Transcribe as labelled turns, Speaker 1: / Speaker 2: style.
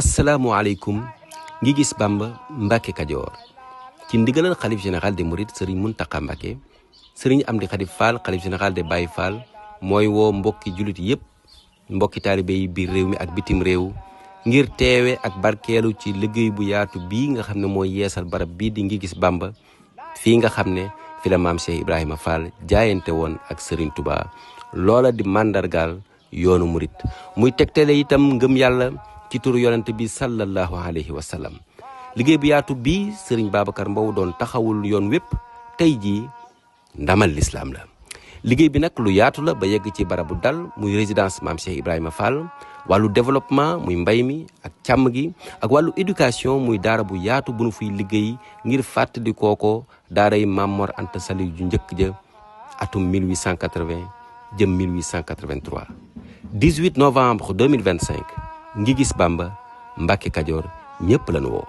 Speaker 1: asalaamualeykum ngi gis Bamba Mbacke Kajoor ci ndigalal xalif général des Mourides sëriñ Mountakha Mbacke sëriñ Amdi Khady Fall xalif général des Baye Fall mooy woo mbokki jullit yépp mbokki taalibe yi biir réew mi ak bitim réew ngir teewe ak barkeelu ci liggéey bu yaatu bii nga xam ne mooy yeesal barab bii di ngi gis Bamba fii nga xam ne fi la maam Cheikh Ibrahima Fall jaayante woon ak sëriñ Touba loola di màndargaal yoonu murit muy tegtale itam ngëm yàlla ci turu yonent bi sallallahu alayhi wa sallam liggéey bu yaatu bii sëriñ Babacar Mbow doon taxawul yoon wépp tey jii ndamal lislaam la liggéey bi nag lu yaatu la ba yegg ci barabu dal muy résidence maam Cheikh Ibrahima Fall wàllu développement muy mbay mi ak càmm gi ak wàllu éducation muy daara bu yaatu bu nu fiy liggéey ngir fàttali kooko daaray Maam Mor Anta Sali ju njëkk ja atum 1880 jëm 1883 18 novembre 2025 ngi gis Bamba Mbacke Kajoor ñépp lañu woo